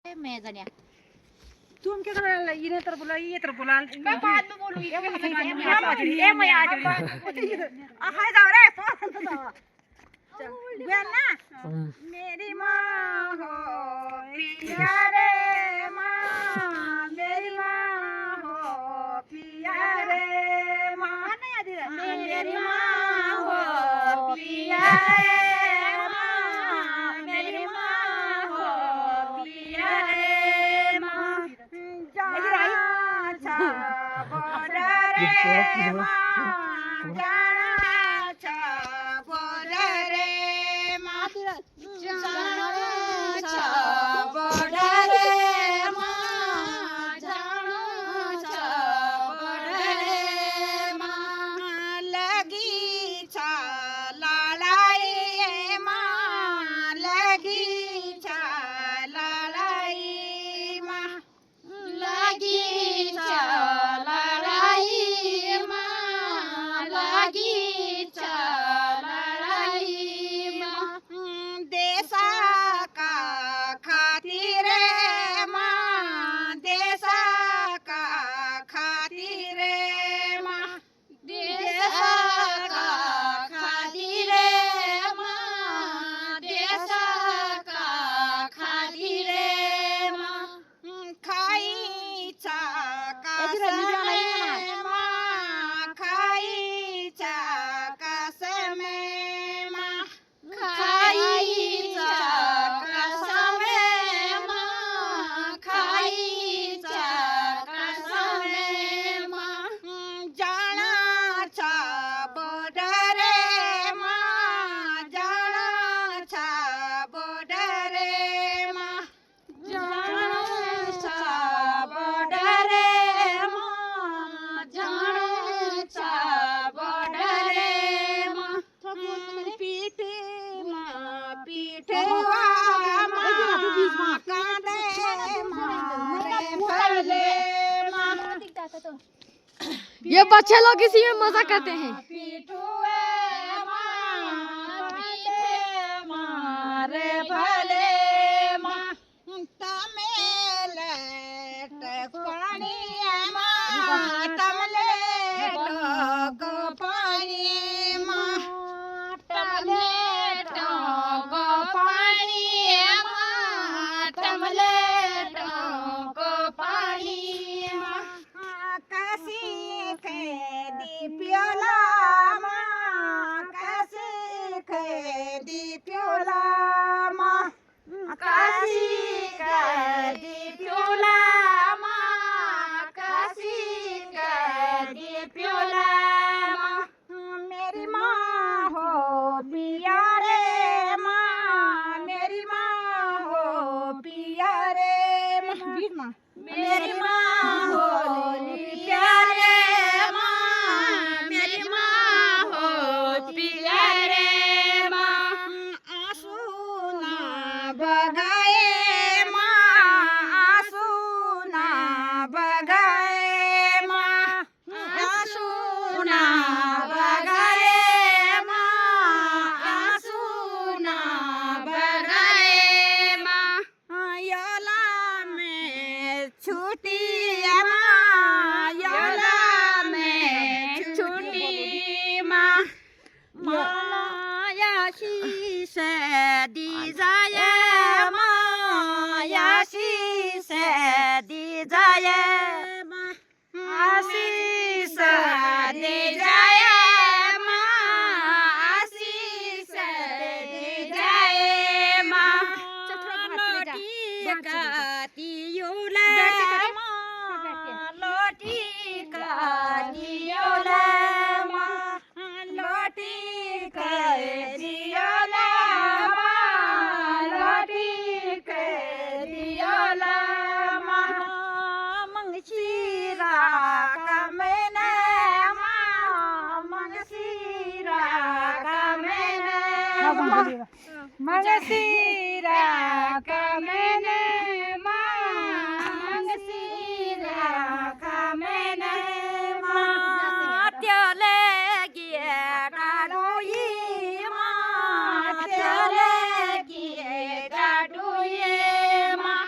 मैं जानिया तुम क्या कर रहा है? इधर तरफ बोला, ये तरफ बोला। मैं बाद में बोलूंगी ये मैं आ जाऊंगी हाय जाओ रे बहन ना मेरी माँ हो पिया रे माँ मेरी माँ हो पिया रे माँ मेरी माँ हो पिया रे माँ मेरी माँ हो पिया रे माँ जाना छा बोला रे माँ जाना छा बोला रे माँ जाना छा बोला रे माँ जाना छा बोला रे माँ लगी छा लड़ाई माँ लगी छा लड़ाई माँ लगी छा लड़ाई माँ लगी छा लड़ाई माँ देशा का खातिर माँ देशा का खातिर माँ देशा का खातिर माँ देशा का खातिर माँ खाई चा कसम माँ खाई चा कसम माँ खाई चा कसम माँ खाई चा कसम माँ जाना चा बॉर्डर माँ जाना चा बॉर्डर माँ जाना चा बॉर्डर माँ जाना चा बॉर्डर माँ पीठ माँ पीठवा माँ कांदे मारे भले माँ ये बच्चे लोग इसी में मजा करते हैं। पीठुए माँ पीठे मारे भले माँ तमेल पानी माँ तमले को पानी माँ तमले को पानी माँ तमले को पानी माँ काशी के दीप्योला माँ काशी के दीप्योला माँ काशी के दीप्योला माँ काशी के दीप्योला माँ मेरी माँ हो पिया रे माँ मेरी माँ हो पिया रे माँ मेरी माँ हो पिया रे माँ मेरी माँ हो पिया रे माँ आंसू ना बगाए माँ आंसू ना बगाए माँ आंसू ना बगाए माँ आंसू ना बगाए माँ योला में छुट्टी माँ योला में छुट्टी माँ मायाशी से दी जाए माँ याशी से दी जाए माँ आशीष दी जाए माँ आशीष दी जाए माँ लोटी का तियोला माँ लोटी का तियोला माँ लोटी का तियोला माँ लोटी का तियोला माँ मंगशीरा का मैंने माँ मंगशीरा का मैंने मंगशीरा का मैंने मंगशीरा का मैंने माँ त्याले गिए डाडोई माँ त्याले गिए डाडोई माँ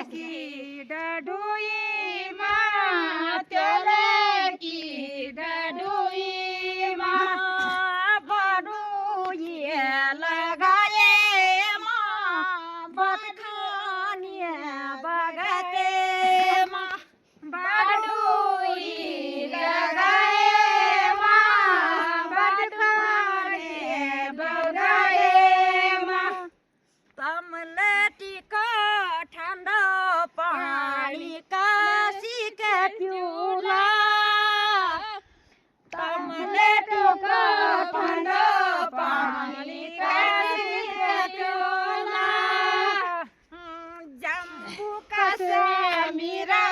की डडोई माँ तेरे की डडोई माँ बड़ो ये लगाए माँ बखानिए बगते माँ बड़ोई लगाए माँ बखानिए बगते माँ कमले टिका ठंडा पानी काशी के प्यूला कमले टिका ठंडा पानी काशी के प्यूला जम्बू का से मेरा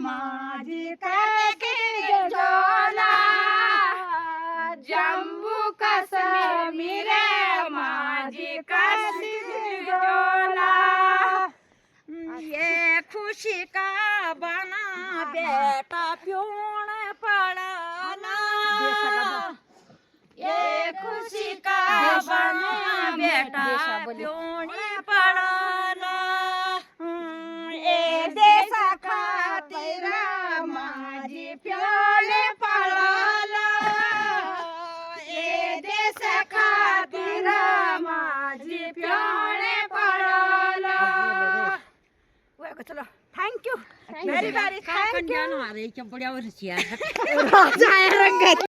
माजी के जोला जम्बू का से मेरा माजी का जोला ये खुशी का बना बेटा प्यूण पड़ाना ये खुशी का बना बेटा प्यूण पड़ाना ए देश खातिर माजी प्यूण पड़ाना ए देश खातिर माजी प्यूण पड़ाना चलो thank you very very thank you राजा है रंगत